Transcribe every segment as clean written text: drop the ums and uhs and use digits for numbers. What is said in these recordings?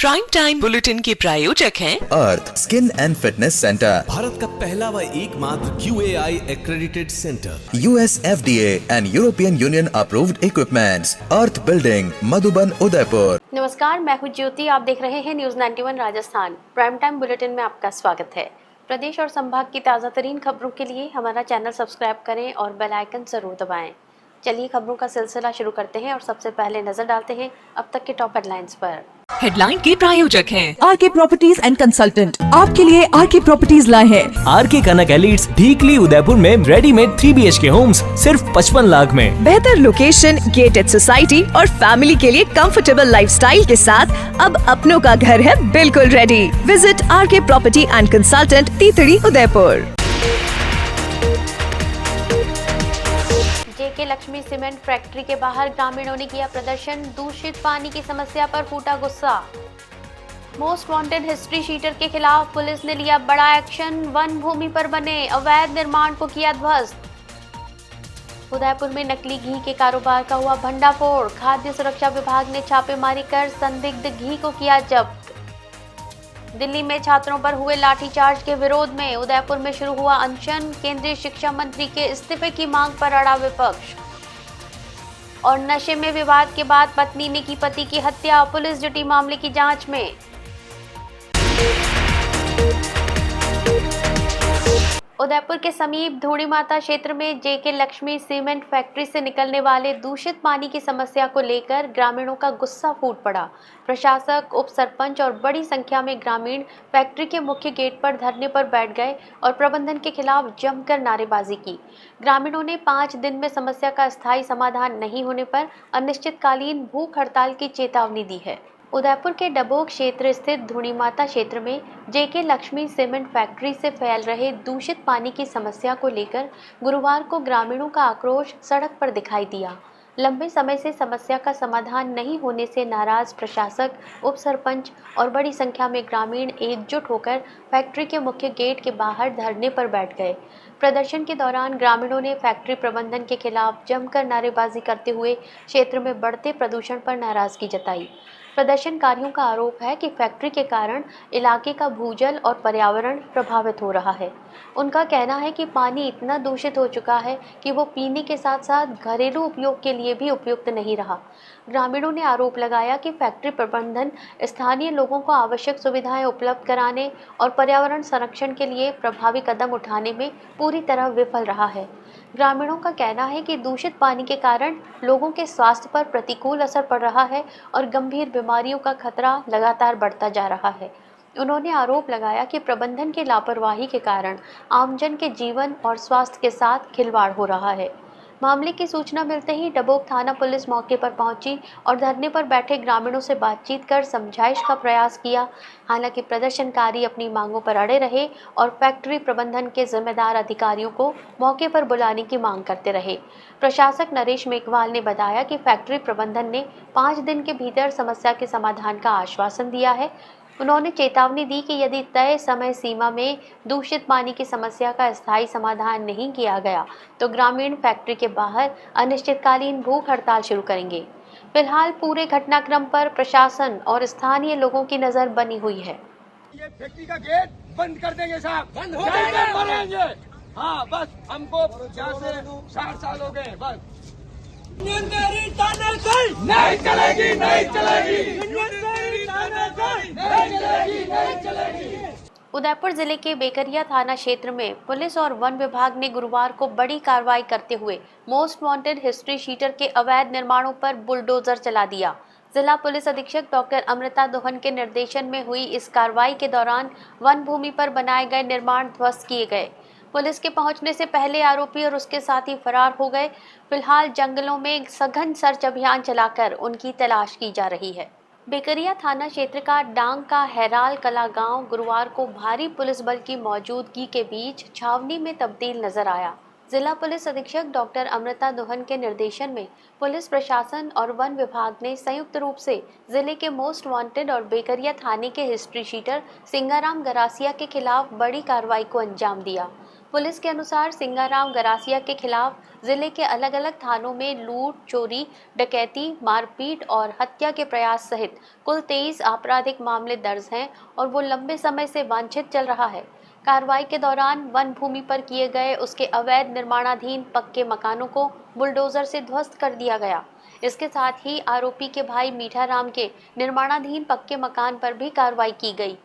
Prime time bulletin के प्रायोजक हैं Earth skin and fitness centre, Bharat का पहला व एकमात्र QAI accredited centre, US FDA and European Union approved equipments, Earth building, Madhuban, Udaipur. नमस्कार, मैं हूं ज्योति। आप देख रहे हैं news 91 Rajasthan. Prime time bulletin में आपका स्वागत है। प्रदेश और संभाग की ताज़ा तरीन खबरों के लिए हमारा चैनल सब्सक्राइब करें और बेल आइकन जरूर दबाएं। चलिए खबरों का सिलसिला शुरू करते हैं और सबसे पहले नजर डालते हैं अब तक के टॉप हेडलाइंस पर। हेडलाइन के प्रायोजक हैं आरके प्रॉपर्टीज एंड कंसल्टेंट। आपके लिए आरके प्रॉपर्टीज लाए हैं आरके कनक एलिट्स, ढीकली, उदयपुर में रेडीमेड 3 BHK होम्स सिर्फ 55 लाख में। बेहतर लोकेशन, गेटेड सोसाइटी और फैमिली के लिए कंफर्टेबल लाइफस्टाइल के साथ अब अपनों का घर है बिल्कुल ready. Visit RK property and consultant, तीतड़ी, Udaipur. JK Lakshmi cement factory के बाहर ग्रामीणों ने किया प्रदर्शन। दूषित पानी की समस्या पर फूटा गुस्सा। मोस्ट वांटेड हिस्ट्री शीटर के खिलाफ पुलिस ने लिया बड़ा एक्शन। वन भूमि पर बने अवैध निर्माण को किया ध्वस्त। उदयपुर में नकली घी के कारोबार का हुआ भंडाफोड़। खाद्य सुरक्षा विभाग ने छापेमारी कर संदिग्ध घी को किया जब्त। दिल्ली में छात्रों पर हुए लाठीचार्ज के विरोध में उदयपुर में शुरू हुआ अनशन। केंद्रीय शिक्षा मंत्री के इस्तीफे की मांग पर अड़ा विपक्ष। और नशे में विवाद के बाद पत्नी ने की पति की हत्या। पुलिस जुटी मामले की जांच में। उदयपुर के समीप धूड़ी माता क्षेत्र में जेके लक्ष्मी सीमेंट फैक्ट्री से निकलने वाले दूषित पानी की समस्या को लेकर ग्रामीणों का गुस्सा फूट पड़ा। प्रशासक, उप सरपंच और बड़ी संख्या में ग्रामीण फैक्ट्री के मुख्य गेट पर धरने पर बैठ गए और प्रबंधन के खिलाफ जमकर नारेबाजी की। ग्रामीणों ने 5 दिन में समस्या का स्थायी समाधान नहीं होने पर अनिश्चितकालीन भूख हड़ताल की चेतावनी दी है। उदयपुर के डबोक क्षेत्र स्थित धूड़ी माता क्षेत्र में जेके लक्ष्मी सीमेंट फैक्ट्री से फैल रहे दूषित पानी की समस्या को लेकर गुरुवार को ग्रामीणों का आक्रोश सड़क पर दिखाई दिया। लंबे समय से समस्या का समाधान नहीं होने से नाराज प्रशासक, उप सरपंच और बड़ी संख्या में ग्रामीण एकजुट होकर फैक्ट्री के मुख्य गेट के बाहर धरने पर बैठ गए। प्रदर्शन के दौरान ग्रामीणों ने फैक्ट्री प्रबंधन के खिलाफ जमकर नारेबाजी करते हुए क्षेत्र में बढ़ते प्रदूषण पर नाराजगी जताई। प्रदर्शनकारियों का आरोप है कि फैक्ट्री के कारण इलाके का भूजल और पर्यावरण प्रभावित हो रहा है। उनका कहना है कि पानी इतना दूषित हो चुका है कि वो पीने के साथ साथ घरेलू उपयोग के लिए भी उपयुक्त नहीं रहा। ग्रामीणों ने आरोप लगाया कि फैक्ट्री प्रबंधन स्थानीय लोगों को आवश्यक सुविधाएं उपलब्ध कराने और पर्यावरण संरक्षण के लिए प्रभावी कदम उठाने में पूरी तरह विफल रहा है। ग्रामीणों का कहना है कि दूषित पानी के कारण लोगों के स्वास्थ्य पर प्रतिकूल असर पड़ रहा है और गंभीर बीमारियों का खतरा लगातार बढ़ता जा रहा है। उन्होंने आरोप लगाया कि प्रबंधन की लापरवाही के कारण आमजन के जीवन और स्वास्थ्य के साथ खिलवाड़ हो रहा है। मामले की सूचना मिलते ही डबोक थाना पुलिस मौके पर पहुंची और धरने पर बैठे ग्रामीणों से बातचीत कर समझाइश का प्रयास किया। हालांकि प्रदर्शनकारी अपनी मांगों पर अड़े रहे और फैक्ट्री प्रबंधन के जिम्मेदार अधिकारियों को मौके पर बुलाने की मांग करते रहे। प्रशासक नरेश मेघवाल ने बताया कि फैक्ट्री प्रबंधन ने 5 दिन के भीतर समस्या के समाधान का आश्वासन दिया है। उन्होंने चेतावनी दी कि यदि तय समय सीमा में दूषित पानी की समस्या का स्थायी समाधान नहीं किया गया तो ग्रामीण फैक्ट्री के बाहर अनिश्चितकालीन भूख हड़ताल शुरू करेंगे। फिलहाल पूरे घटनाक्रम पर प्रशासन और स्थानीय लोगों की नजर बनी हुई है। ये फैक्ट्री का गेट बंद कर देंगे साहब, बंद हो जाएगा। हाँ, बस हमको 50 से 60 साल हो गए। बस नहीं चलेगी, नहीं चलेगी। उदयपुर जिले के बेकरिया थाना क्षेत्र में पुलिस और वन विभाग ने गुरुवार को बड़ी कार्रवाई करते हुए मोस्ट वांटेड हिस्ट्री शीटर के अवैध निर्माणों पर बुलडोजर चला दिया। जिला पुलिस अधीक्षक डॉक्टर अमृता दोहन के निर्देशन में हुई इस कार्रवाई के दौरान वन भूमि पर बनाए गए निर्माण ध्वस्त किए गए। पुलिस के पहुंचने से पहले आरोपी और उसके साथी फरार हो गए। फिलहाल जंगलों में सघन सर्च अभियान चलाकर उनकी तलाश की जा रही है। बेकरिया थाना क्षेत्र का डांग का हैराल कला गांव गुरुवार को भारी पुलिस बल की मौजूदगी के बीच छावनी में तब्दील नजर आया। जिला पुलिस अधीक्षक डॉक्टर अमृता दोहन के निर्देशन में पुलिस प्रशासन और वन विभाग ने संयुक्त रूप से जिले के मोस्ट वांटेड और बेकरिया थाने के हिस्ट्री शीटर सिंगाराम गरासिया के खिलाफ बड़ी कार्रवाई को अंजाम दिया। पुलिस के अनुसार सिंगाराम गरासिया के खिलाफ जिले के अलग अलग थानों में लूट, चोरी, डकैती, मारपीट और हत्या के प्रयास सहित कुल 23 आपराधिक मामले दर्ज हैं और वो लंबे समय से वांछित चल रहा है। कार्रवाई के दौरान वन भूमि पर किए गए उसके अवैध निर्माणाधीन पक्के मकानों को बुलडोजर से ध्वस्त कर दिया गया। इसके साथ ही आरोपी के भाई मीठाराम के निर्माणाधीन पक्के मकान पर भी कार्रवाई की गई।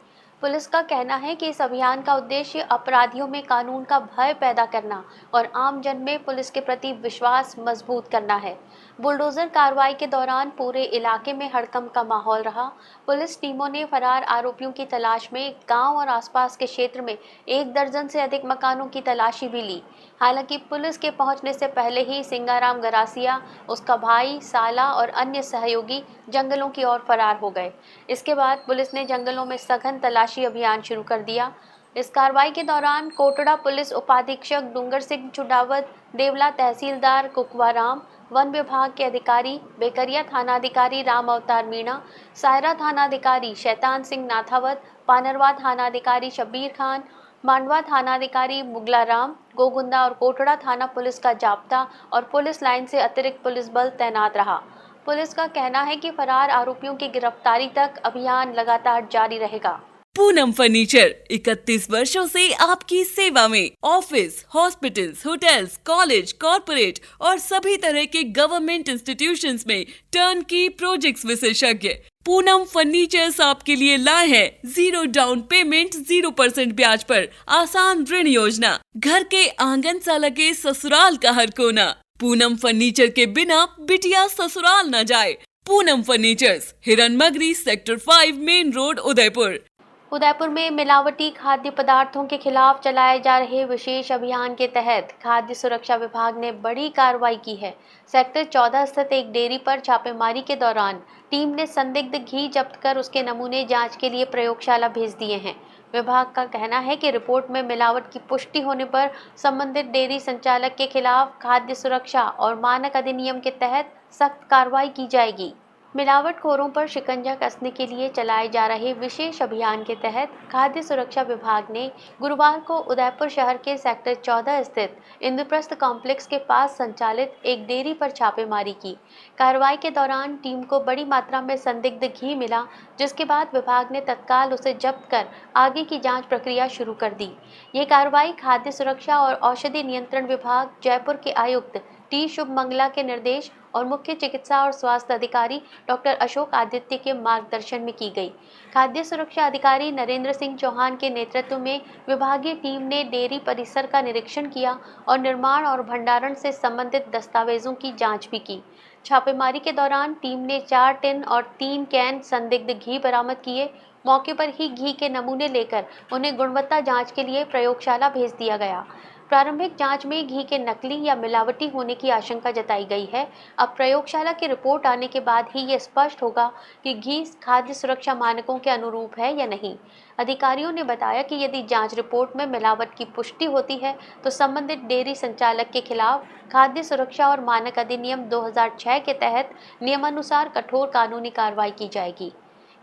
पुलिस का कहना है कि इस अभियान का उद्देश्य अपराधियों में कानून का भय पैदा करना और आम जन में पुलिस के प्रति विश्वास मजबूत करना है। बुलडोजर कार्रवाई के दौरान पूरे इलाके में हड़कंप का माहौल रहा। पुलिस टीमों ने फरार आरोपियों की तलाश में गांव और आसपास के क्षेत्र में 1 दर्जन से अधिक मकानों की तलाशी भी ली। हालांकि पुलिस के पहुंचने से पहले ही सिंगाराम गरासिया, उसका भाई, साला और अन्य सहयोगी जंगलों की ओर फरार हो गए। इसके बाद पुलिस ने जंगलों में सघन तलाशी अभियान शुरू कर दिया। इस कार्रवाई के दौरान कोटड़ा पुलिस उपाधीक्षक डूंगर सिंह चुडावत, देवला तहसीलदार कुकवाराम, वन विभाग के अधिकारी, बेकरिया थानाधिकारी राम अवतार मीणा, सायरा थानाधिकारी शैतान सिंह नाथावत, पानरवा थानाधिकारी शब्बीर खान, मांडवा थानाधिकारी मुगलाराम, गोगुंदा और कोटड़ा थाना पुलिस का जाब्ता और पुलिस लाइन से अतिरिक्त पुलिस बल तैनात रहा। पुलिस का कहना है कि फरार आरोपियों की गिरफ्तारी तक अभियान लगातार जारी रहेगा। पूनम फर्नीचर 31 वर्षों से आपकी सेवा में। Office, hospitals, hotels, college, corporate और सभी तरह के गवर्नमेंट इंस्टीट्यूशंस में टर्नकी प्रोजेक्ट्स विशेषज्ञ पूनम फर्नीचर्स आपके लिए लाए हैं 0 डाउन पेमेंट 0% ब्याज पर आसान ऋण योजना। घर के आंगन सा लगे ससुराल का हर कोना। पूनम फर्नीचर के बिना बिटिया ससुराल न जाए। Poonam furnitures, Hiranmagri, sector 5, main road, Udaipur. Udaipur में मिलावटी खाद्य पदार्थों के खिलाफ चलाए जा रहे विशेष अभियान के तहत खाद्य सुरक्षा विभाग ने बड़ी कार्रवाई की है। सेक्टर 14 स्थित एक डेयरी पर छापेमारी के दौरान टीम ने संदिग्ध घी जब्त कर उसके नमूने जांच के लिए प्रयोगशाला भेज दिए हैं। विभाग का कहना है कि रिपोर्ट में मिलावट की पुष्टि होने पर संबंधित डेयरी संचालक के खिलाफ खाद्य सुरक्षा और मानक अधिनियम के तहत सख्त कार्रवाई की जाएगी। मिलावटखोरों पर शिकंजा कसने के लिए चलाए जा रहे विशेष अभियान के तहत खाद्य सुरक्षा विभाग ने गुरुवार को उदयपुर शहर के सेक्टर 14 स्थित इंद्रप्रस्थ कॉम्प्लेक्स के पास संचालित एक डेयरी पर छापेमारी की। कार्रवाई के दौरान टीम को बड़ी मात्रा में संदिग्ध घी मिला, जिसके बाद विभाग ने तत्काल उसे जब्त कर आगे की जांच प्रक्रिया शुरू कर दी। ये कार्रवाई खाद्य सुरक्षा और औषधि नियंत्रण विभाग जयपुर के आयुक्त टी शुभ मंगला के निर्देश और मुख्य चिकित्सा और स्वास्थ्य अधिकारी डॉक्टर अशोक आदित्य के मार्गदर्शन में की गई। खाद्य सुरक्षा अधिकारी नरेंद्र सिंह चौहान के नेतृत्व में विभागीय टीम ने डेयरी परिसर का निरीक्षण किया और निर्माण और भंडारण से संबंधित दस्तावेजों की जांच भी की। छापेमारी के दौरान टीम ने 4 टिन और 3 कैन संदिग्ध घी बरामद किए। मौके पर ही घी के नमूने लेकर उन्हें गुणवत्ता जांच के लिए प्रयोगशाला भेज दिया गया। प्रारंभिक जांच में घी के नकली या मिलावटी होने की आशंका जताई गई है। अब प्रयोगशाला की रिपोर्ट आने के बाद ही ये स्पष्ट होगा कि घी खाद्य सुरक्षा मानकों के अनुरूप है या नहीं। अधिकारियों ने बताया कि यदि जांच रिपोर्ट में मिलावट की पुष्टि होती है तो संबंधित डेयरी संचालक के खिलाफ खाद्य सुरक्षा और मानक अधिनियम 2006 के तहत नियमानुसार कठोर कानूनी कार्रवाई की जाएगी।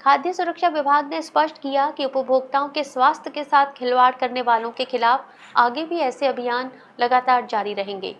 खाद्य सुरक्षा विभाग ने स्पष्ट किया कि उपभोक्ताओं के स्वास्थ्य के साथ खिलवाड़ करने वालों के खिलाफ आगे भी ऐसे अभियान लगातार जारी रहेंगे।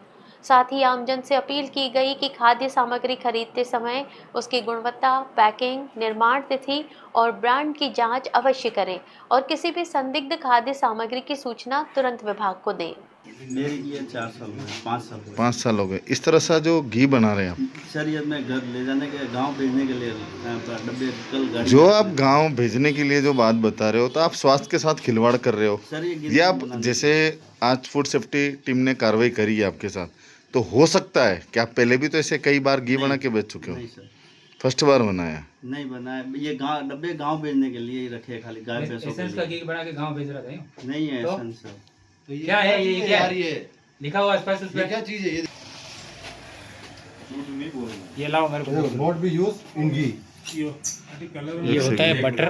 साथ ही आमजन से अपील की गई कि खाद्य सामग्री खरीदते समय उसकी गुणवत्ता, पैकिंग, निर्माण तिथि और ब्रांड की जांच अवश्य करें और किसी भी संदिग्ध खाद्य सामग्री की सूचना तुरंत विभाग को दें। मेरी ये 4 साल हो गए, 5 साल हो गए। 5 साल हो गए। इस तरह से जो घी बना रहे हैं आप? सर ये मैं घर ले जाने के, गांव भेजने के लिए डब्बे कल गाड़ी। जो आप गांव भेजने के लिए जो बात बता रहे हो, तो आप स्वास्थ्य के साथ खिलवाड़ कर रहे हो सर। ये आप जैसे आज फूड सेफ्टी टीम ने कार्रवाई करी है आपके साथ, तो हो सकता है कि आप पहले भी तो ऐसे कई बार घी बना के बेच चुके हो? नहीं सर, फर्स्ट बार बनाया? नहीं बनाया। ये डब्बे गांव भेजने के लिए ही रखे, खाली गाय भैंसों के लिए। घी बना के गांव भेज रहा था? नहीं है एसेंस सर। तो क्या है ये? क्या है लिखा हुआ स्पष्ट? उसमें क्या चीज है ये? ये लाओ मेरे को। नॉट बी यूज्ड इन घी। ये होता है बटर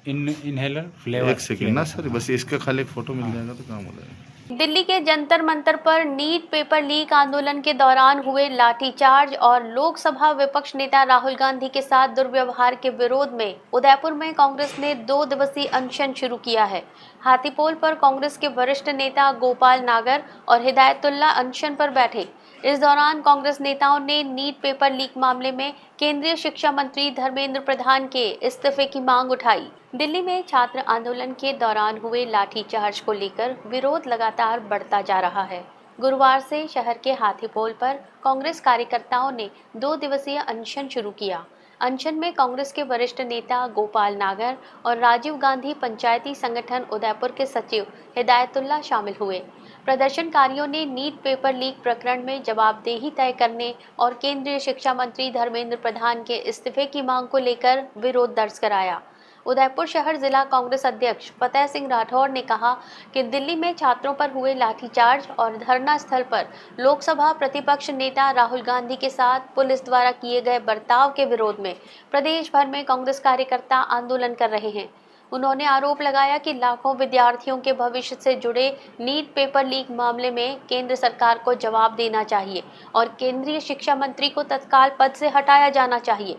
इनहेलर फ्लेवर। एक सेकंड ना सर, बस इसका खाली एक फोटो मिल जाएगा तो काम हो जाएगा। दिल्ली के जंतर मंतर पर नीट पेपर लीक आंदोलन के दौरान हुए लाठीचार्ज और लोकसभा विपक्ष नेता राहुल गांधी के साथ दुर्व्यवहार के विरोध में उदयपुर में कांग्रेस ने 2 दिवसीय अनशन शुरू किया है। हाथीपोल पर कांग्रेस के वरिष्ठ नेता गोपाल नागर और हिदायतुल्ला अनशन पर बैठे। इस दौरान कांग्रेस नेताओं ने नीट पेपर लीक मामले में केंद्रीय शिक्षा मंत्री धर्मेंद्र प्रधान के इस्तीफे की मांग उठाई। दिल्ली में छात्र आंदोलन के दौरान हुए लाठीचार्ज को लेकर विरोध लगातार बढ़ता जा रहा है। गुरुवार से शहर के हाथीपोल पर कांग्रेस कार्यकर्ताओं ने 2 दिवसीय अनशन शुरू किया। अनशन में कांग्रेस के वरिष्ठ नेता गोपाल नागर और राजीव गांधी पंचायती संगठन उदयपुर के सचिव हिदायतुल्ला शामिल हुए। प्रदर्शनकारियों ने नीट पेपर लीक प्रकरण में जवाबदेही तय करने और केंद्रीय शिक्षा मंत्री धर्मेंद्र प्रधान के इस्तीफे की मांग को लेकर विरोध दर्ज कराया। उदयपुर शहर जिला कांग्रेस अध्यक्ष फतेह सिंह राठौर ने कहा कि दिल्ली में छात्रों पर हुए लाठीचार्ज और धरना स्थल पर लोकसभा प्रतिपक्ष नेता राहुल गांधी के साथ पुलिस द्वारा किए गए बर्ताव के विरोध में प्रदेश भर में कांग्रेस कार्यकर्ता आंदोलन कर रहे हैं। उन्होंने आरोप लगाया कि लाखों विद्यार्थियों के भविष्य से जुड़े नीट पेपर लीक मामले में केंद्र सरकार को जवाब देना चाहिए और केंद्रीय शिक्षा मंत्री को तत्काल पद से हटाया जाना चाहिए।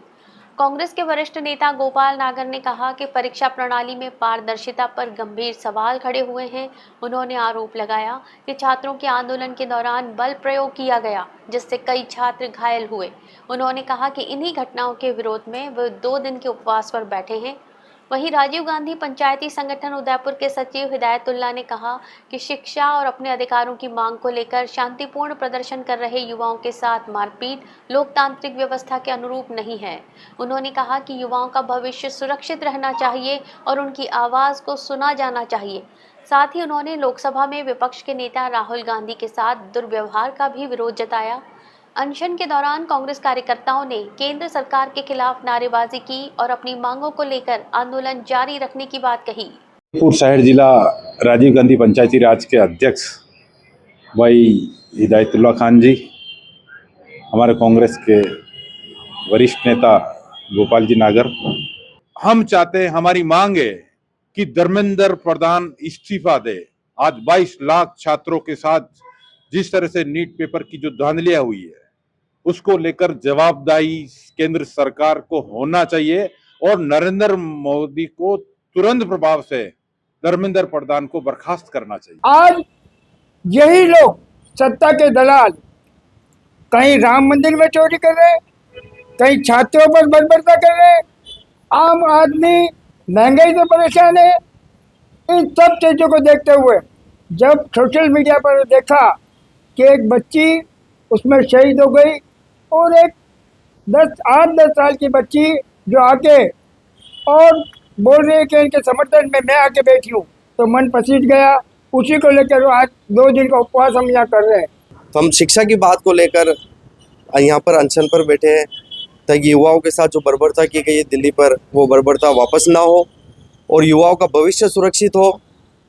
कांग्रेस के वरिष्ठ नेता गोपाल नागर ने कहा कि परीक्षा प्रणाली में पारदर्शिता पर गंभीर सवाल खड़े हुए हैं। उन्होंने आरोप लगाया कि छात्रों के आंदोलन के दौरान बल प्रयोग किया गया, जिससे कई छात्र घायल हुए। उन्होंने कहा कि इन्हीं घटनाओं के विरोध में वे 2 दिन के उपवास पर बैठे हैं। वहीं राजीव गांधी पंचायती संगठन उदयपुर के सचिव हिदायतुल्ला ने कहा कि शिक्षा और अपने अधिकारों की मांग को लेकर शांतिपूर्ण प्रदर्शन कर रहे युवाओं के साथ मारपीट लोकतांत्रिक व्यवस्था के अनुरूप नहीं है। उन्होंने कहा कि युवाओं का भविष्य सुरक्षित रहना चाहिए और उनकी आवाज को सुना जाना चाहिए। साथ ही उन्होंने लोकसभा में विपक्ष के नेता राहुल गांधी के साथ दुर्व्यवहार का भी विरोध जताया। अनशन के दौरान कांग्रेस कार्यकर्ताओं ने केंद्र सरकार के खिलाफ नारेबाजी की और अपनी मांगों को लेकर आंदोलन जारी रखने की बात कही। उदयपुर शहर जिला राजीव गांधी पंचायती राज के अध्यक्ष भाई हिदायतुल्ला खान जी, हमारे कांग्रेस के वरिष्ठ नेता गोपाल जी नागर, हम चाहते हैं, हमारी मांग है कि धर्मेंद्र प्रधान इस्तीफा दे। आज 22 लाख छात्रों के साथ जिस तरह से नीट पेपर की जो धांधलियां हुई है, उसको लेकर जवाबदारी केंद्र सरकार को होना चाहिए और नरेंद्र मोदी को तुरंत प्रभाव से धर्मेंद्र प्रधान को बर्खास्त करना चाहिए। आज यही लोग सत्ता के दलाल कहीं राम मंदिर में चोरी कर रहे, कहीं छात्रों पर बर्बरता कर रहे, आम आदमी महंगाई से परेशान है। इन सब चीजों को देखते हुए जब सोशल मीडिया पर देखा कि एक बच्ची उसमें शहीद हो गई और एक 8-10 साल की बच्ची जो आके और बोल रही है कि इनके समर्थन में मैं आके बैठी हूँ, तो मन पसीज गया। उसी को लेकर आज 2 दिन का उपवास हम यहाँ कर रहे हैं। तो हम शिक्षा की बात को लेकर यहाँ पर अनशन पर बैठे हैं ताकि युवाओं के साथ जो बर्बरता की गई है दिल्ली पर, वो बर्बरता वापस ना हो और युवाओं का भविष्य सुरक्षित हो।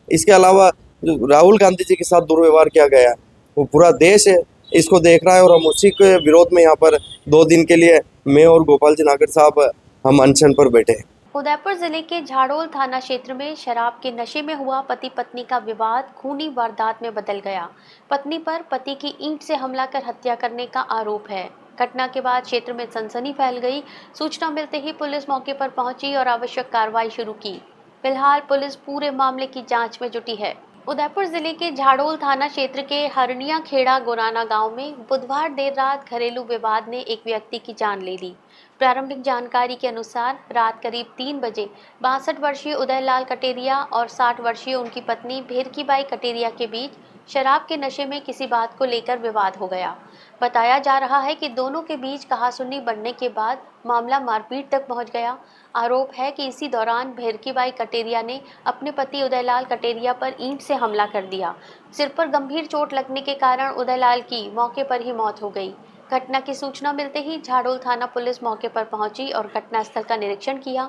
इसके अलावा जो राहुल गांधी जी के साथ दुर्व्यवहार किया गया है, वो पूरा देश है इसको देख रहा है और हम उसी के विरोध में यहाँ पर 2 दिन के लिए मैं और गोपाल जी नागर साहब हम अनशन पर बैठे हैं। उदयपुर जिले के झाड़ोल थाना क्षेत्र में शराब के नशे में हुआ पति पत्नी का विवाद खूनी वारदात में बदल गया। पत्नी पर पति की ईंट से हमला कर हत्या करने का आरोप है। घटना के बाद क्षेत्र में सनसनी फैल गई। सूचना मिलते ही पुलिस मौके पर पहुंची और आवश्यक कार्रवाई शुरू की। फिलहाल पुलिस पूरे मामले की जांच में जुटी है। उदयपुर जिले के झाड़ोल थाना क्षेत्र के हरनिया खेड़ा गोराना गांव में बुधवार देर रात घरेलू विवाद ने एक व्यक्ति की जान ले ली। प्रारंभिक जानकारी के अनुसार रात करीब 3 बजे 62 वर्षीय उदयलाल कटेरिया और 60 वर्षीय उनकी पत्नी भेरकीबाई कटेरिया के बीच शराब के नशे में किसी बात को लेकर विवाद हो गया। बताया जा रहा है कि दोनों के बीच कहासुनी बढ़ने के बाद मामला मारपीट तक पहुंच गया। आरोप है कि इसी दौरान भेरकीबाई कटेरिया ने अपने पति उदयलाल कटेरिया पर ईंट से हमला कर दिया। सिर पर गंभीर चोट लगने के कारण उदयलाल की मौके पर ही मौत हो गई। घटना की सूचना मिलते ही झाड़ोल थाना पुलिस मौके पर पहुंची और घटनास्थल का निरीक्षण किया।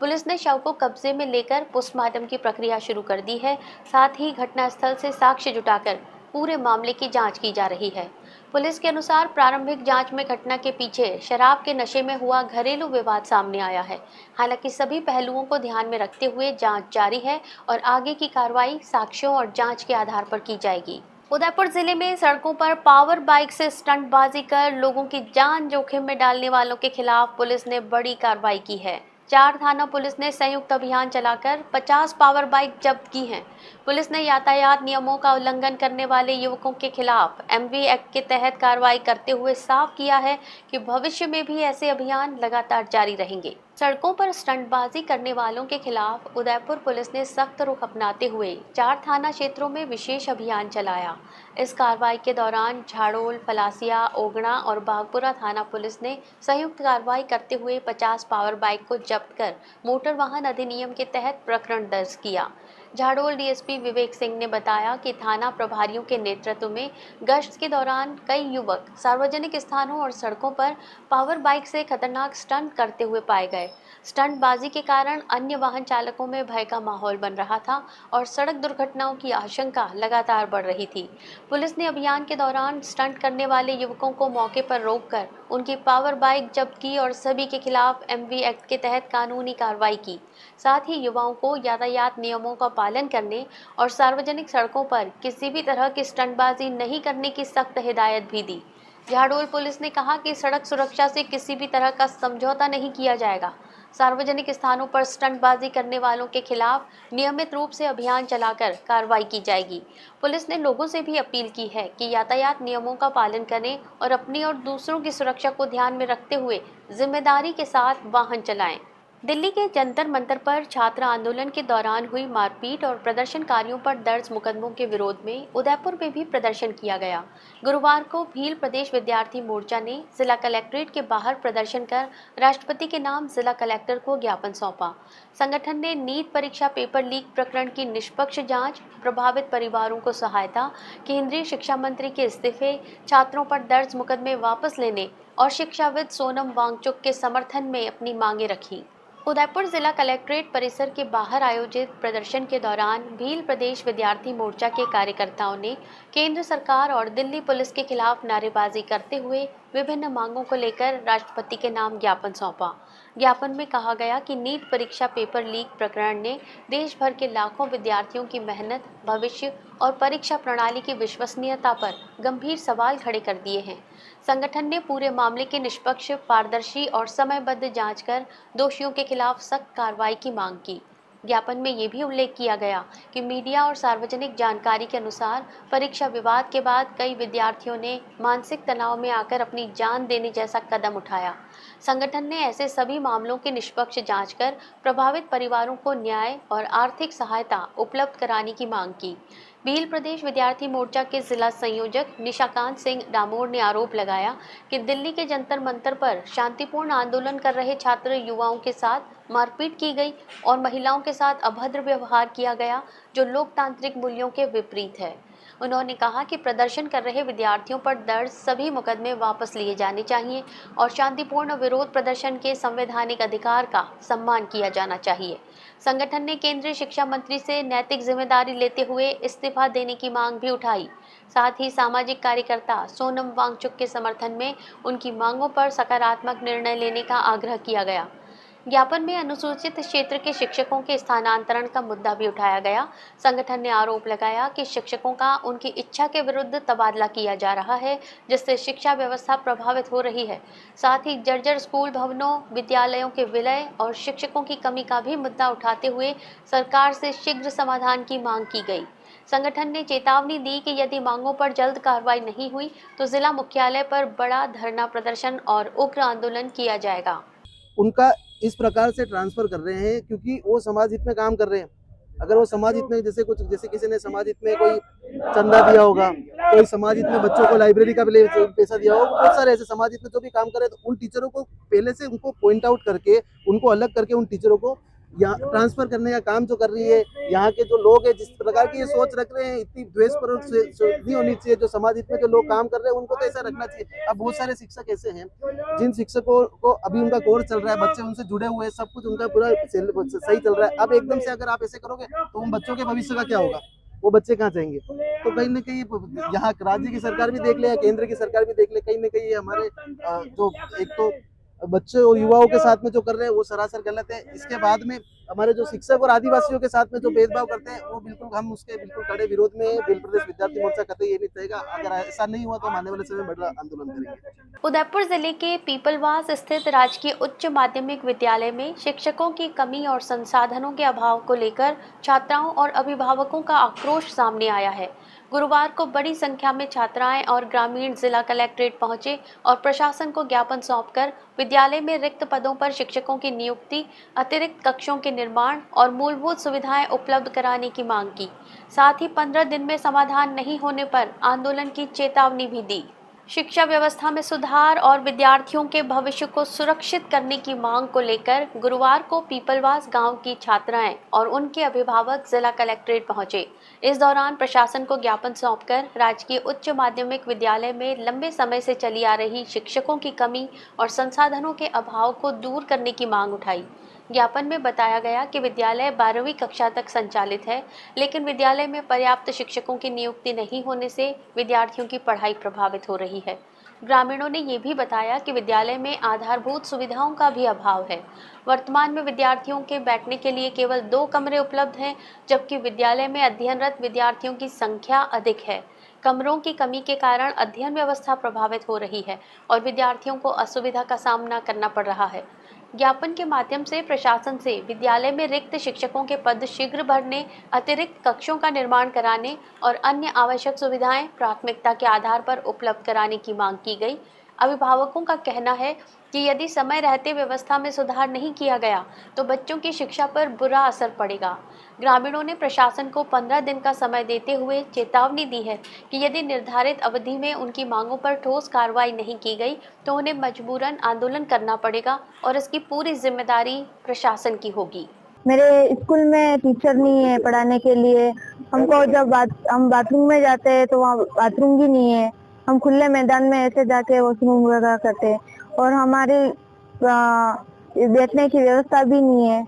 पुलिस ने शव को कब्जे में लेकर पोस्टमार्टम की प्रक्रिया शुरू कर दी है। साथ ही घटनास्थल से साक्ष्य जुटाकर पूरे मामले की जांच की जा रही है। पुलिस के अनुसार प्रारंभिक जांच में घटना के पीछे शराब के नशे में हुआ घरेलू विवाद सामने आया है। हालांकि सभी पहलुओं को ध्यान में रखते हुए जांच जारी है और आगे की कार्रवाई साक्ष्यों और जांच के आधार पर की जाएगी। उदयपुर जिले में सड़कों पर पावर बाइक से स्टंटबाजी कर लोगों की जान जोखिम में डालने वालों के खिलाफ पुलिस ने बड़ी कार्रवाई की है। 4 थाना पुलिस ने संयुक्त अभियान चलाकर 50 पावर बाइक जब्त की हैं। पुलिस ने यातायात नियमों का उल्लंघन करने वाले युवकों के खिलाफ एमवी एक्ट के तहत कार्रवाई करते हुए साफ किया है कि भविष्य में भी ऐसे अभियान लगातार जारी रहेंगे। सड़कों पर स्टंटबाजी करने वालों के खिलाफ उदयपुर पुलिस ने सख्त रुख अपनाते हुए 4 थाना क्षेत्रों में विशेष अभियान चलाया। इस कार्रवाई के दौरान झाड़ोल, फलासिया, ओगड़ा और बागपुरा थाना पुलिस ने संयुक्त कार्रवाई करते हुए 50 पावर बाइक को जब्त कर मोटर वाहन अधिनियम के तहत प्रकरण दर्ज किया। झाड़ोल डीएसपी विवेक सिंह ने बताया कि थाना प्रभारियों के नेतृत्व में गश्त के दौरान कई युवक सार्वजनिक स्थानों और सड़कों पर पावर बाइक से खतरनाक स्टंट करते हुए पाए गए। स्टंटबाजी के कारण अन्य वाहन चालकों में भय का माहौल बन रहा था और सड़क दुर्घटनाओं की आशंका लगातार बढ़ रही थी। पुलिस ने अभियान के दौरान स्टंट करने वाले युवकों को मौके पर रोककर उनकी पावर बाइक जब्त की और सभी के खिलाफ एमवी एक्ट के तहत कानूनी कार्रवाई की। साथ ही युवाओं को यातायात नियमों का पालन करने और सार्वजनिक सड़कों पर किसी भी तरह की स्टंटबाजी नहीं करने की सख्त हिदायत भी दी। झाड़ोल पुलिस ने कहा कि सड़क सुरक्षा से किसी भी तरह का समझौता नहीं किया जाएगा। सार्वजनिक स्थानों पर स्टंटबाजी करने वालों के खिलाफ नियमित रूप से अभियान चलाकर कार्रवाई की जाएगी। पुलिस ने लोगों से भी अपील की है कि यातायात नियमों का पालन करें और अपनी और दूसरों की सुरक्षा को ध्यान में रखते हुए जिम्मेदारी के साथ वाहन चलाएं। दिल्ली के जंतर मंतर पर छात्र आंदोलन के दौरान हुई मारपीट और प्रदर्शनकारियों पर दर्ज मुकदमों के विरोध में उदयपुर में भी प्रदर्शन किया गया। गुरुवार को भील प्रदेश विद्यार्थी मोर्चा ने जिला कलेक्ट्रेट के बाहर प्रदर्शन कर राष्ट्रपति के नाम जिला कलेक्टर को ज्ञापन सौंपा। संगठन ने नीट परीक्षा पेपर लीक प्रकरण की निष्पक्ष जांच, प्रभावित परिवारों को सहायता, केंद्रीय शिक्षा मंत्री के इस्तीफे, छात्रों पर दर्ज मुकदमे वापस लेने और शिक्षाविद सोनम वांगचुक के समर्थन में अपनी मांगे रखी। उदयपुर जिला कलेक्ट्रेट परिसर के बाहर आयोजित प्रदर्शन के दौरान भील प्रदेश विद्यार्थी मोर्चा के कार्यकर्ताओं ने केंद्र सरकार और दिल्ली पुलिस के खिलाफ नारेबाजी करते हुए विभिन्न मांगों को लेकर राष्ट्रपति के नाम ज्ञापन सौंपा। ज्ञापन में कहा गया कि नीट परीक्षा पेपर लीक प्रकरण ने देश भर के लाखों विद्यार्थियों की मेहनत, भविष्य और परीक्षा प्रणाली की विश्वसनीयता पर गंभीर सवाल खड़े कर दिए हैं। संगठन ने पूरे मामले की निष्पक्ष, पारदर्शी और समयबद्ध जांच कर दोषियों के खिलाफ सख्त कार्रवाई की मांग की। ज्ञापन में ये भी उल्लेख किया गया कि मीडिया और सार्वजनिक जानकारी के अनुसार परीक्षा विवाद के बाद कई विद्यार्थियों ने मानसिक तनाव में आकर अपनी जान देने जैसा कदम उठाया। संगठन ने ऐसे सभी मामलों की निष्पक्ष जांच कर प्रभावित परिवारों को न्याय और आर्थिक सहायता उपलब्ध कराने की मांग की। भील प्रदेश विद्यार्थी मोर्चा के जिला संयोजक निशाकांत सिंह डामोर ने आरोप लगाया कि दिल्ली के जंतर मंतर पर शांतिपूर्ण आंदोलन कर रहे छात्र युवाओं के साथ मारपीट की गई और महिलाओं के साथ अभद्र व्यवहार किया गया, जो लोकतांत्रिक मूल्यों के विपरीत है। उन्होंने कहा कि प्रदर्शन कर रहे विद्यार्थियों पर दर्ज सभी मुकदमे वापस लिए जाने चाहिए और शांतिपूर्ण विरोध प्रदर्शन के संवैधानिक अधिकार का सम्मान किया जाना चाहिए। संगठन ने केंद्रीय शिक्षा मंत्री से नैतिक जिम्मेदारी लेते हुए इस्तीफा देने की मांग भी उठाई। साथ ही सामाजिक कार्यकर्ता सोनम वांगचुक के समर्थन में उनकी मांगों पर सकारात्मक निर्णय लेने का आग्रह किया गया। ज्ञापन में अनुसूचित क्षेत्र के शिक्षकों के स्थानांतरण का मुद्दा भी उठाया गया। संगठन ने आरोप लगाया कि शिक्षकों का उनकी इच्छा के विरुद्ध तबादला किया जा रहा है, जिससे शिक्षा व्यवस्था प्रभावित हो रही है। साथ ही जर्जर स्कूल भवनों, विद्यालयों के विलय और शिक्षकों की कमी का भी मुद्दा उठाते हुए सरकार से शीघ्र समाधान की मांग की गई। संगठन ने चेतावनी दी कि यदि मांगों पर जल्द कार्रवाई नहीं हुई तो जिला मुख्यालय पर बड़ा धरना प्रदर्शन और उग्र आंदोलन किया जाएगा। उनका इस प्रकार से ट्रांसफर कर रहे हैं क्योंकि वो समाज हित में काम कर रहे हैं। अगर वो समाज हित में जैसे किसी ने समाज हित में कोई चंदा दिया होगा, कोई समाज हित में बच्चों को लाइब्रेरी का पैसा दिया होगा, बहुत सारे ऐसे समाज हित में जो भी काम कर रहे हैं, तो उन टीचरों को पहले से उनको पॉइंट आउट करके उनको अलग करके उन टीचरों को यहाँ ट्रांसफर करने का काम जो कर रही है। यहाँ के जो लोग हैं जिस प्रकार की ये सोच रख रहे हैं, इतनी द्वेष पर नहीं होनी चाहिए। जो समाज हित में जो लोग काम कर रहे हैं उनको तो ऐसा रखना चाहिए। अब बहुत सारे शिक्षक ऐसे हैं जिन शिक्षकों को अभी उनका कोर्स चल रहा है, बच्चे उनसे जुड़े हुए हैं, सब कुछ उनका पूरा सही चल रहा है। अब एकदम से अगर आप ऐसे करोगे तो उन बच्चों के भविष्य का क्या होगा? वो बच्चे कहाँ जाएंगे? तो कहीं ना कहीं यहाँ राज्य की सरकार भी देख ले या केंद्र की सरकार भी देख ले, कहीं ना कहीं हमारे जो एक तो बच्चे और युवाओं के साथ में जो कर रहे हैं वो सरासर गलत है। इसके बाद में हमारे जो शिक्षक और आदिवासियों के साथ में जो भेदभाव करते हैं वो बिल्कुल, हम उसके बिल्कुल कड़े विरोध में है। भील प्रदेश विद्यार्थी मोर्चा कतई ये नहीं चाहेगा। अगर ऐसा नहीं हुआ तो हम आने वाले समय में बड़ा आंदोलन करेंगे। उदयपुर जिले के पीपलवास स्थित राजकीय उच्च माध्यमिक विद्यालय में शिक्षकों की कमी और संसाधनों के अभाव को लेकर छात्राओं और अभिभावकों का आक्रोश सामने आया है। गुरुवार को बड़ी संख्या में छात्राएं और ग्रामीण जिला कलेक्ट्रेट पहुंचे और प्रशासन को ज्ञापन सौंपकर विद्यालय में रिक्त पदों पर शिक्षकों की नियुक्ति, अतिरिक्त कक्षों के निर्माण और मूलभूत सुविधाएं उपलब्ध कराने की मांग की। साथ ही 15 दिन में समाधान नहीं होने पर आंदोलन की चेतावनी भी दी। शिक्षा व्यवस्था में सुधार और विद्यार्थियों के भविष्य को सुरक्षित करने की मांग को लेकर गुरुवार को पीपलवास गांव की छात्राएं और उनके अभिभावक जिला कलेक्ट्रेट पहुंचे। इस दौरान प्रशासन को ज्ञापन सौंपकर राजकीय उच्च माध्यमिक विद्यालय में लंबे समय से चली आ रही शिक्षकों की कमी और संसाधनों के अभाव को दूर करने की मांग उठाई। ज्ञापन में बताया गया कि विद्यालय 12वीं कक्षा तक संचालित है, लेकिन विद्यालय में पर्याप्त शिक्षकों की नियुक्ति नहीं होने से विद्यार्थियों की पढ़ाई प्रभावित हो रही है। ग्रामीणों ने ये भी बताया कि विद्यालय में आधारभूत सुविधाओं का भी अभाव है। वर्तमान में विद्यार्थियों के बैठने के लिए केवल 2 कमरे उपलब्ध हैं, जबकि विद्यालय में अध्ययनरत विद्यार्थियों की संख्या अधिक है। कमरों की कमी के कारण अध्ययन व्यवस्था प्रभावित हो रही है और विद्यार्थियों को असुविधा का सामना करना पड़ रहा है। ज्ञापन के माध्यम से प्रशासन से विद्यालय में रिक्त शिक्षकों के पद शीघ्र भरने, अतिरिक्त कक्षों का निर्माण कराने और अन्य आवश्यक सुविधाएं प्राथमिकता के आधार पर उपलब्ध कराने की मांग की गई। अभिभावकों का कहना है कि यदि समय रहते व्यवस्था में सुधार नहीं किया गया तो बच्चों की शिक्षा पर बुरा असर पड़ेगा। ग्रामीणों ने प्रशासन को 15 दिन का समय देते हुए चेतावनी दी है कि यदि निर्धारित अवधि में उनकी मांगों पर ठोस कार्रवाई नहीं की गई तो उन्हें मजबूरन आंदोलन करना पड़ेगा और इसकी पूरी जिम्मेदारी प्रशासन की होगी। मेरे स्कूल में टीचर नहीं है पढ़ाने के लिए। हमको जब हम बाथरूम में जाते हैं तो वहाँ बाथरूम भी नहीं है। हम खुले मैदान में ऐसे जाके वॉशरूम वगैरह करते हैं और हमारी बैठने की व्यवस्था भी नहीं है,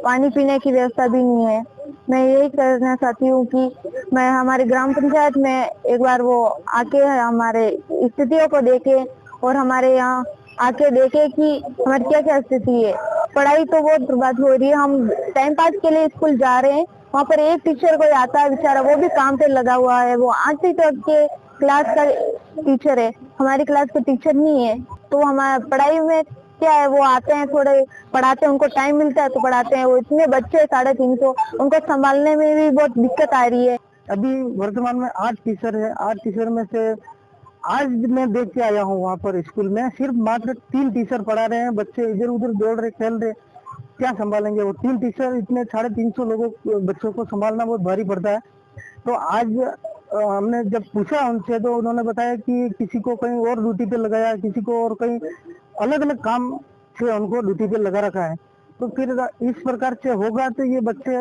पानी पीने की व्यवस्था भी नहीं है। मैं यही कहना चाहती हूँ कि मैं हमारी ग्राम पंचायत में एक बार वो आके हमारे स्थितियों को देखे और हमारे यहाँ आके देखे कि हमारी क्या क्या स्थिति है। पढ़ाई तो बहुत बर्बाद हो रही है। हम टाइम पास के लिए स्कूल जा रहे हैं, वहाँ पर एक टीचर कोई आता है बेचारा, वो भी काम पे लगा हुआ है। वो 8वीं तक के क्लास का टीचर है, हमारी क्लास का टीचर नहीं है। तो हमारे पढ़ाई में क्या है, वो आते हैं थोड़े पढ़ाते हैं, उनको टाइम मिलता है तो पढ़ाते हैं। वो इतने बच्चे 350, उनको संभालने में भी बहुत दिक्कत आ रही है। अभी वर्तमान में 8 टीचर है। 8 टीचर में से आज मैं देख के आया हूँ वहाँ पर स्कूल में सिर्फ मात्र 3 टीचर पढ़ा रहे हैं। बच्चे इधर उधर दौड़ रहे, खेल रहे, क्या संभालेंगे वो 3 टीचर? इतने 350 लोगों बच्चों को संभालना बहुत भारी पड़ता है। तो आज हमने जब पूछा उनसे तो उन्होंने बताया कि किसी को कहीं और ड्यूटी पे लगाया, किसी को और कहीं अलग अलग काम से उनको ड्यूटी पे लगा रखा है। तो फिर इस प्रकार से होगा तो ये बच्चे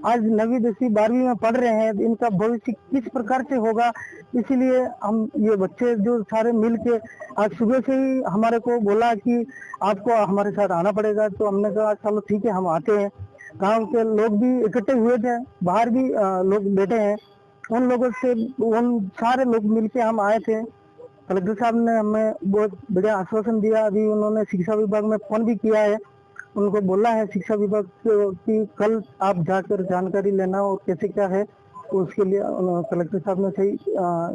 आज 9वीं 10वीं 12वीं में पढ़ रहे हैं, इनका भविष्य किस प्रकार से होगा? इसीलिए हम ये बच्चे जो सारे मिल के आज सुबह से ही हमारे को बोला कि आपको हमारे साथ आना पड़ेगा। तो हमने कहा चलो ठीक है, हम आते हैं। गांव के लोग भी इकट्ठे हुए थे, बाहर भी लोग बैठे हैं, उन लोगों से उन सारे लोग मिलके हम आए थे। कलेक्टर साहब ने हमें बहुत बढ़िया आश्वासन दिया। अभी उन्होंने शिक्षा विभाग में फोन भी किया है, उनको बोला है शिक्षा विभाग की कल आप जाकर जानकारी लेना और कैसे क्या है, तो उसके लिए कलेक्टर साहब ने सही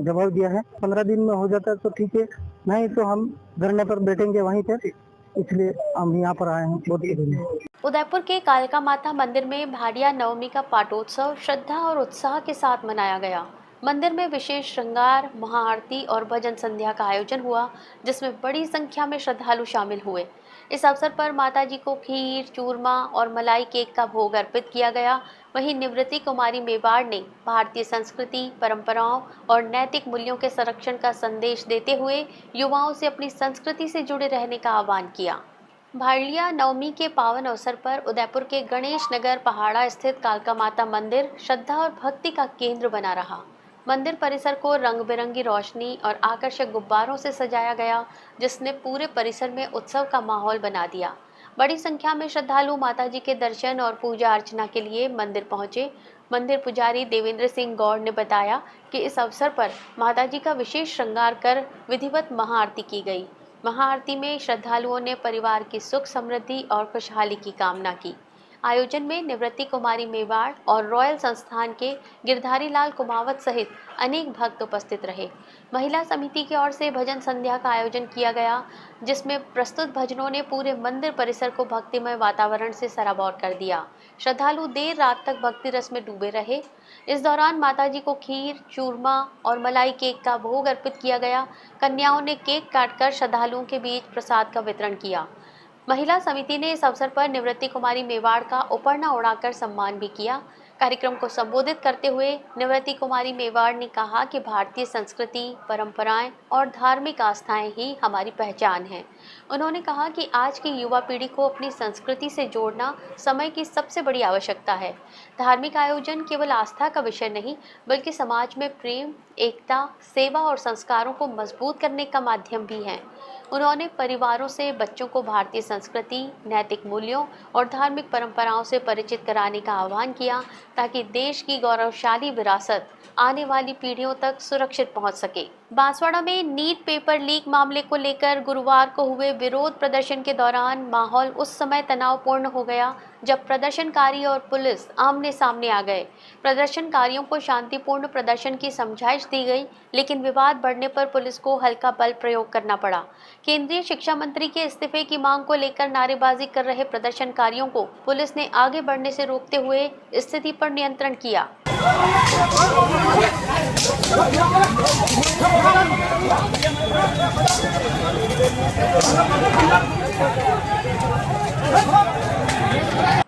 जवाब दिया है। 15 दिन में हो जाता है तो ठीक है, नहीं तो हम धरने पर बैठेंगे वहीं पर, इसलिए हम यहाँ पर आए हैं। बहुत उदयपुर के कालका माता मंदिर में भाड़िया नवमी का पाटोत्सव श्रद्धा और उत्साह के साथ मनाया गया। मंदिर में विशेष श्रृंगार, महाआरती और भजन संध्या का आयोजन हुआ, जिसमें बड़ी संख्या में श्रद्धालु शामिल हुए। इस अवसर पर माताजी को खीर, चूरमा और मलाई केक का भोग अर्पित किया गया। वहीं निवृत्ति कुमारी मेवाड़ ने भारतीय संस्कृति, परंपराओं और नैतिक मूल्यों के संरक्षण का संदेश देते हुए युवाओं से अपनी संस्कृति से जुड़े रहने का आह्वान किया। भाड़िया नवमी के पावन अवसर पर उदयपुर के गणेश नगर पहाड़ा स्थित कालका माता मंदिर श्रद्धा और भक्ति का केंद्र बना रहा। मंदिर परिसर को रंग बिरंगी रोशनी और आकर्षक गुब्बारों से सजाया गया, जिसने पूरे परिसर में उत्सव का माहौल बना दिया। बड़ी संख्या में श्रद्धालु माताजी के दर्शन और पूजा अर्चना के लिए मंदिर पहुंचे। मंदिर पुजारी देवेंद्र सिंह गौड़ ने बताया कि इस अवसर पर माताजी का विशेष श्रृंगार कर विधिवत महाआरती की गई। महाआरती में श्रद्धालुओं ने परिवार की सुख समृद्धि और खुशहाली की कामना की। आयोजन में निवृत्ति कुमारी मेवाड़ और रॉयल संस्थान के गिरधारी लाल कुमावत सहित अनेक भक्त उपस्थित रहे। महिला समिति की ओर से भजन संध्या का आयोजन किया गया, जिसमें प्रस्तुत भजनों ने पूरे मंदिर परिसर को भक्तिमय वातावरण से सराबोर कर दिया। श्रद्धालु देर रात तक भक्ति रस में डूबे रहे। इस दौरान माताजी को खीर, चूरमा और मलाई केक का भोग अर्पित किया गया। कन्याओं ने केक काटकर श्रद्धालुओं के बीच प्रसाद का वितरण किया। महिला समिति ने इस अवसर पर निवृत्ति कुमारी मेवाड़ का उपरना उड़ाकर सम्मान भी किया। कार्यक्रम को संबोधित करते हुए निवृत्ति कुमारी मेवाड़ ने कहा कि भारतीय संस्कृति, परंपराएं और धार्मिक आस्थाएं ही हमारी पहचान है। उन्होंने कहा कि आज की युवा पीढ़ी को अपनी संस्कृति से जोड़ना समय की सबसे बड़ी आवश्यकता है। धार्मिक आयोजन केवल आस्था का विषय नहीं, बल्कि समाज में प्रेम, एकता, सेवा और संस्कारों को मजबूत करने का माध्यम भी है। उन्होंने परिवारों से बच्चों को भारतीय संस्कृति, नैतिक मूल्यों और धार्मिक परंपराओं से परिचित कराने का आह्वान किया, ताकि देश की गौरवशाली विरासत आने वाली पीढ़ियों तक सुरक्षित पहुंच सके। बांसवाड़ा में नीट पेपर लीक मामले को लेकर गुरुवार को हुए विरोध प्रदर्शन के दौरान माहौल उस समय तनावपूर्ण हो गया जब प्रदर्शनकारी और पुलिस आमने सामने आ गए। प्रदर्शनकारियों को शांतिपूर्ण प्रदर्शन की समझाइश दी गई, लेकिन विवाद बढ़ने पर पुलिस को हल्का बल प्रयोग करना पड़ा। केंद्रीय शिक्षा मंत्री के इस्तीफे की मांग को लेकर नारेबाजी कर रहे प्रदर्शनकारियों को पुलिस ने आगे बढ़ने से रोकते हुए स्थिति पर नियंत्रण किया।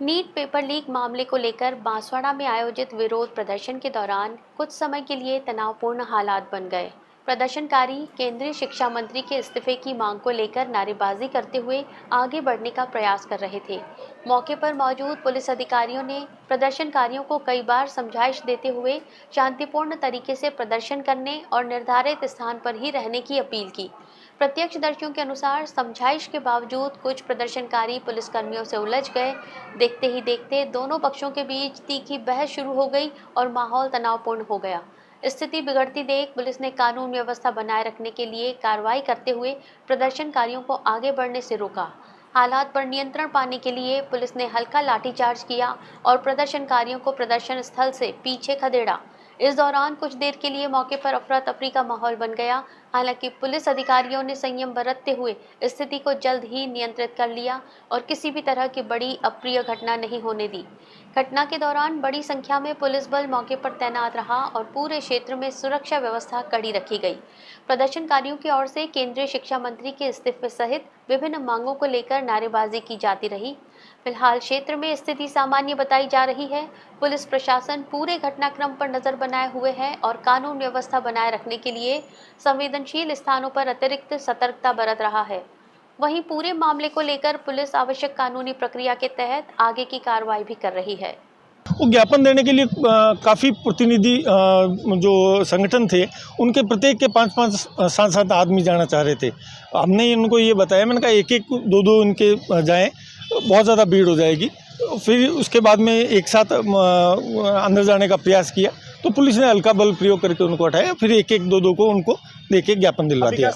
नीट पेपर लीक मामले को लेकर बांसवाड़ा में आयोजित विरोध प्रदर्शन के दौरान कुछ समय के लिए तनावपूर्ण हालात बन गए। प्रदर्शनकारी केंद्रीय शिक्षा मंत्री के इस्तीफे की मांग को लेकर नारेबाजी करते हुए आगे बढ़ने का प्रयास कर रहे थे। मौके पर मौजूद पुलिस अधिकारियों ने प्रदर्शनकारियों को कई बार समझाइश देते हुए शांतिपूर्ण तरीके से प्रदर्शन करने और निर्धारित स्थान पर ही रहने की अपील की। प्रत्यक्षदर्शियों के अनुसार समझाइश के बावजूद कुछ प्रदर्शनकारी पुलिसकर्मियों से उलझ गए। देखते ही देखते दोनों पक्षों के बीच तीखी बहस शुरू हो गई और माहौल तनावपूर्ण हो गया। स्थिति बिगड़ती देख पुलिस ने कानून व्यवस्था बनाए रखने के लिए कार्रवाई करते हुए प्रदर्शनकारियों को आगे बढ़ने से रोका। हालात पर नियंत्रण पाने के लिए पुलिस ने हल्का लाठीचार्ज किया और प्रदर्शनकारियों को प्रदर्शन स्थल से पीछे खदेड़ा। इस दौरान कुछ देर के लिए मौके पर अफरा तफरी का माहौल बन गया। हालांकि पुलिस अधिकारियों ने संयम बरतते हुए स्थिति को जल्द ही नियंत्रित कर लिया और किसी भी तरह की बड़ी अप्रिय घटना नहीं होने दी। घटना के दौरान बड़ी संख्या में पुलिस बल मौके पर तैनात रहा और पूरे क्षेत्र में सुरक्षा व्यवस्था कड़ी रखी गई। प्रदर्शनकारियों की ओर से केंद्रीय शिक्षा मंत्री के इस्तीफे सहित विभिन्न मांगों को लेकर नारेबाजी की जाती रही। फिलहाल क्षेत्र में स्थिति सामान्य बताई जा रही है। पुलिस प्रशासन पूरे घटनाक्रम पर नजर बनाए हुए है और कानून व्यवस्था बनाए रखने के लिए संवेदनशील स्थानों पर अतिरिक्त सतर्कता बरत रहा है। वहीं पूरे मामले को लेकर पुलिस आवश्यक कानूनी प्रक्रिया के तहत आगे की कार्रवाई भी कर रही है। वो ज्ञापन देने के लिए काफ़ी प्रतिनिधि जो संगठन थे, उनके प्रत्येक के 5-5 7-7 आदमी जाना चाह रहे थे। हमने उनको ये बताया, मैंने कहा एक-एक 2-2 इनके जाएं, बहुत ज़्यादा भीड़ हो जाएगी। फिर उसके बाद में एक साथ अंदर जाने का प्रयास किया तो पुलिस ने हल्का बल प्रयोग करके उनको हटाया। फिर एक-एक 2-2 को उनको देके ज्ञापन दिलवा दिया।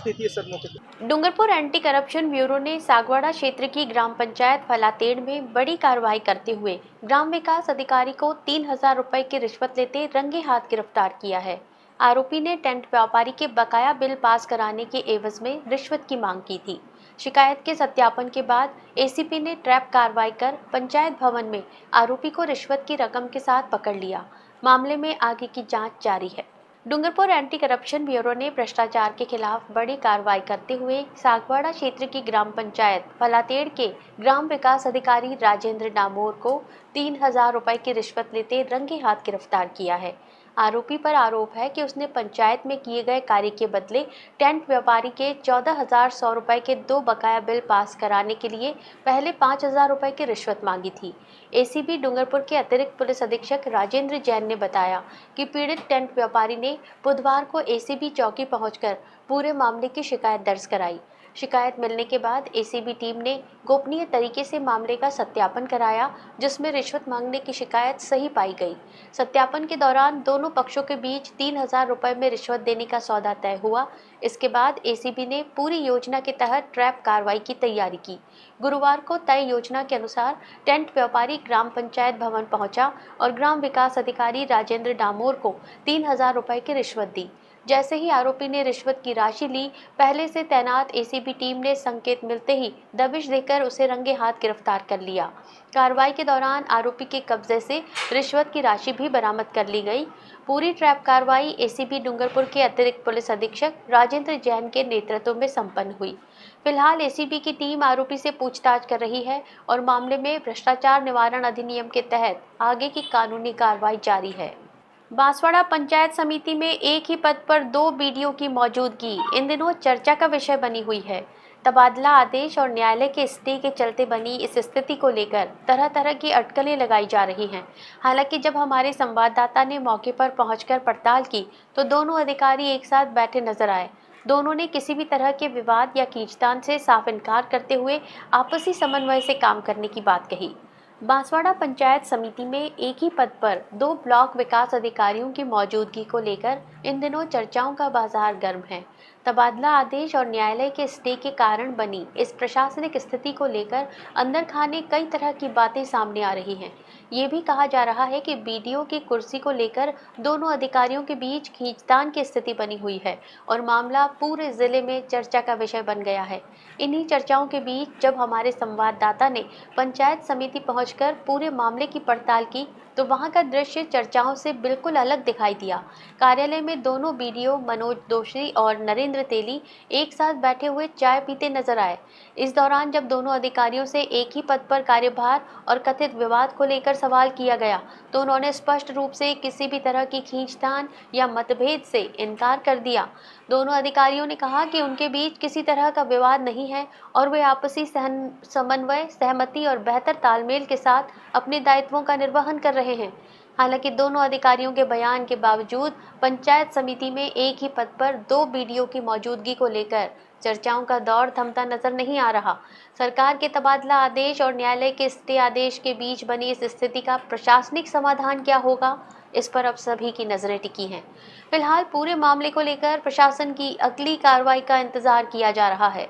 डूंगरपुर एंटी करप्शन ब्यूरो ने सागवाड़ा क्षेत्र की ग्राम पंचायत फलातेड़ में बड़ी कार्रवाई करते हुए ग्राम विकास अधिकारी को 3000 रुपए की रिश्वत लेते रंगे हाथ गिरफ्तार किया है। आरोपी ने टेंट व्यापारी के बकाया बिल पास कराने के एवज में रिश्वत की मांग की थी। शिकायत के सत्यापन के बाद एसीपी ने ट्रैप कार्रवाई कर पंचायत भवन में आरोपी को रिश्वत की रकम के साथ पकड़ लिया। मामले में आगे की जांच जारी है। डूंगरपुर एंटी करप्शन ब्यूरो ने भ्रष्टाचार के खिलाफ बड़ी कार्रवाई करते हुए सागवाड़ा क्षेत्र की ग्राम पंचायत फलातेड़ के ग्राम विकास अधिकारी राजेंद्र डामोर को 3000 रुपए की रिश्वत लेते रंगे हाथ गिरफ्तार किया है। आरोपी पर आरोप है कि उसने पंचायत में किए गए कार्य के बदले टेंट व्यापारी के 14,100 रुपए के 2 बकाया बिल पास कराने के लिए पहले 5,000 रुपए की रिश्वत मांगी थी। एसीपी डूंगरपुर के अतिरिक्त पुलिस अधीक्षक राजेंद्र जैन ने बताया कि पीड़ित टेंट व्यापारी ने बुधवार को एसीबी चौकी पहुंचकर पूरे मामले की शिकायत दर्ज कराई। शिकायत मिलने के बाद एसीबी टीम ने गोपनीय तरीके से मामले का सत्यापन कराया, जिसमें रिश्वत मांगने की शिकायत सही पाई गई। सत्यापन के दौरान दोनों पक्षों के बीच 3,000 रुपए में रिश्वत देने का सौदा तय हुआ। इसके बाद एसीबी ने पूरी योजना के तहत ट्रैप कार्रवाई की तैयारी की। गुरुवार को तय योजना के अनुसार टेंट व्यापारी ग्राम पंचायत भवन पहुंचा और ग्राम विकास अधिकारी राजेंद्र डामोर को 3,000 रुपए की रिश्वत दी। जैसे ही आरोपी ने रिश्वत की राशि ली, पहले से तैनात एसीबी टीम ने संकेत मिलते ही दबिश देकर उसे रंगे हाथ गिरफ्तार कर लिया। कार्रवाई के दौरान आरोपी के कब्जे से रिश्वत की राशि भी बरामद कर ली गई। पूरी ट्रैप कार्रवाई एसीबी डूंगरपुर के अतिरिक्त पुलिस अधीक्षक राजेंद्र जैन के नेतृत्व में संपन्न हुई। फिलहाल एसीबी की टीम आरोपी से पूछताछ कर रही है और मामले में भ्रष्टाचार निवारण अधिनियम के तहत आगे की कानूनी कार्रवाई जारी है। बांसवाड़ा पंचायत समिति में एक ही पद पर 2 बीडीओ की मौजूदगी इन दिनों चर्चा का विषय बनी हुई है। तबादला आदेश और न्यायालय के स्टे के चलते बनी इस स्थिति को लेकर तरह तरह की अटकलें लगाई जा रही हैं। हालांकि जब हमारे संवाददाता ने मौके पर पहुंचकर पड़ताल की तो दोनों अधिकारी एक साथ बैठे नजर आए। दोनों ने किसी भी तरह के विवाद या खींचतान से साफ इनकार करते हुए आपसी समन्वय से काम करने की बात कही। बांसवाड़ा पंचायत समिति में एक ही पद पर 2 ब्लॉक विकास अधिकारियों की मौजूदगी को लेकर इन दिनों चर्चाओं का बाजार गर्म है। तबादला आदेश और न्यायालय के स्टे के कारण बनी इस प्रशासनिक स्थिति को लेकर अंदर खाने कई तरह की बातें सामने आ रही हैं। ये भी कहा जा रहा है कि बीडीओ की कुर्सी को लेकर दोनों अधिकारियों के बीच खींचतान की स्थिति बनी हुई है और मामला पूरे जिले में चर्चा का विषय बन गया है। इन्हीं चर्चाओं के बीच जब हमारे संवाददाता ने पंचायत समिति पहुंचकर पूरे मामले की पड़ताल की तो वहां का दृश्य चर्चाओं से बिल्कुल अलग दिखाई दिया। कार्यालय में दोनों बीडीओ मनोज दोषी और नरेंद्र तेली एक साथ बैठे हुए चाय पीते नजर आए। इस दौरान जब दोनों अधिकारियों से एक ही पद पर कार्यभार और कथित विवाद को लेकर सवाल किया गया तो उन्होंने स्पष्ट रूप से किसी भी तरह की खींचतान या मतभेद से इनकार कर दिया। दोनों अधिकारियों ने कहा कि उनके बीच किसी तरह का विवाद नहीं है और वे आपसी समन्वय, सहमति और बेहतर तालमेल के साथ अपने दायित्वों का निर्वहन कर रहे हैं। हालांकि दोनों अधिकारियों के बयान के बावजूद पंचायत समिति में एक ही पद पर 2 बीडीओ की मौजूदगी को लेकर चर्चाओं का दौर थमता नजर नहीं आ रहा। सरकार के तबादला आदेश और न्यायालय के स्टे आदेश के बीच बनी इस स्थिति का प्रशासनिक समाधान क्या होगा, इस पर अब सभी की नजरें टिकी हैं। फिलहाल पूरे मामले को लेकर प्रशासन की अगली कार्रवाई का इंतजार किया जा रहा है।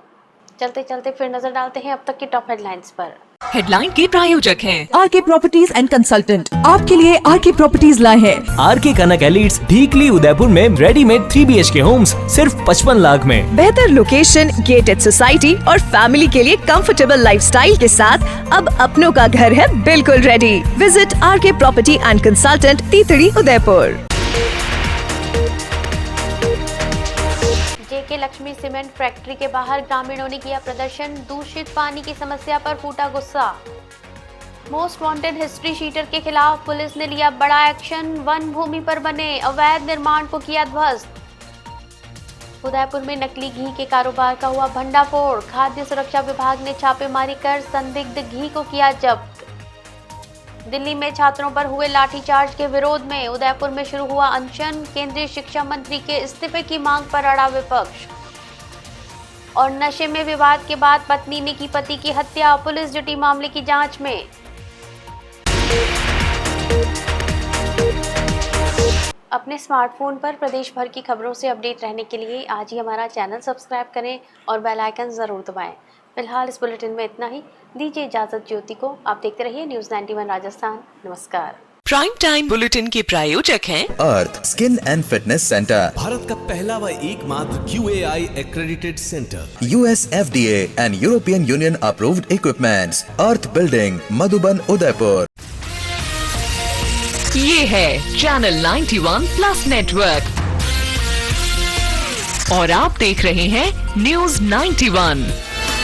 चलते चलते फिर नजर डालते हैं अब तक की टॉप हेडलाइंस पर। हेडलाइन के प्रायोजक हैं आरके प्रॉपर्टीज एंड कंसल्टेंट। आपके लिए आरके प्रॉपर्टीज लाए हैं आरके कनक एलिट्स ढीकली उदयपुर में रेडीमेड 3 BHK होम्स सिर्फ 55 लाख में। बेहतर लोकेशन, गेटेड सोसाइटी और फैमिली के लिए कंफर्टेबल लाइफस्टाइल के साथ अब अपनों का घर है बिल्कुल ready. Visit RK property and consultant, तीतड़ी, Udaipur. JK Lakshmi cement factory के बाहर ग्रामीणों ने किया प्रदर्शन। दूषित पानी की समस्या पर फूटा गुस्सा। मोस्ट वांटेड हिस्ट्री शीटर के खिलाफ पुलिस ने लिया बड़ा एक्शन। वन भूमि पर बने अवैध निर्माण को किया ध्वस्त। उदयपुर में नकली घी के कारोबार का हुआ भंडाफोड़। खाद्य सुरक्षा विभाग ने छापेमारी कर संदिग्ध घी को किया जब्त। दिल्ली में छात्रों पर हुए लाठीचार्ज के विरोध में उदयपुर में शुरू हुआ अनशन। केंद्रीय शिक्षा मंत्री के इस्तीफे की मांग पर अड़ा विपक्ष। और नशे में विवाद के बाद पत्नी ने की पति की हत्या। पुलिस जुटी मामले की जांच में। अपने स्मार्टफोन पर प्रदेश भर की खबरों से अपडेट रहने के लिए आज ही हमारा चैनल सब्सक्राइब करें और बेल आइकन जरूर दबाएं। फिलहाल इस बुलेटिन में इतना ही। दीजिए इजाजत ज्योति को। आप देखते रहिए न्यूज़ 91 राजस्थान। नमस्कार। प्राइम टाइम बुलेटिन के प्रायोजक हैं Earth skin and fitness centre, Bharat का पहला व एकमात्र QAI accredited centre, US FDA and European Union approved equipments, Earth building, Madhuban, Udaipur. ये है चैनल 91 प्लस नेटवर्क और आप देख रहे हैं न्यूज़ 91।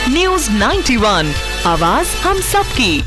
न्यूज़ 91, आवाज हम सबकी।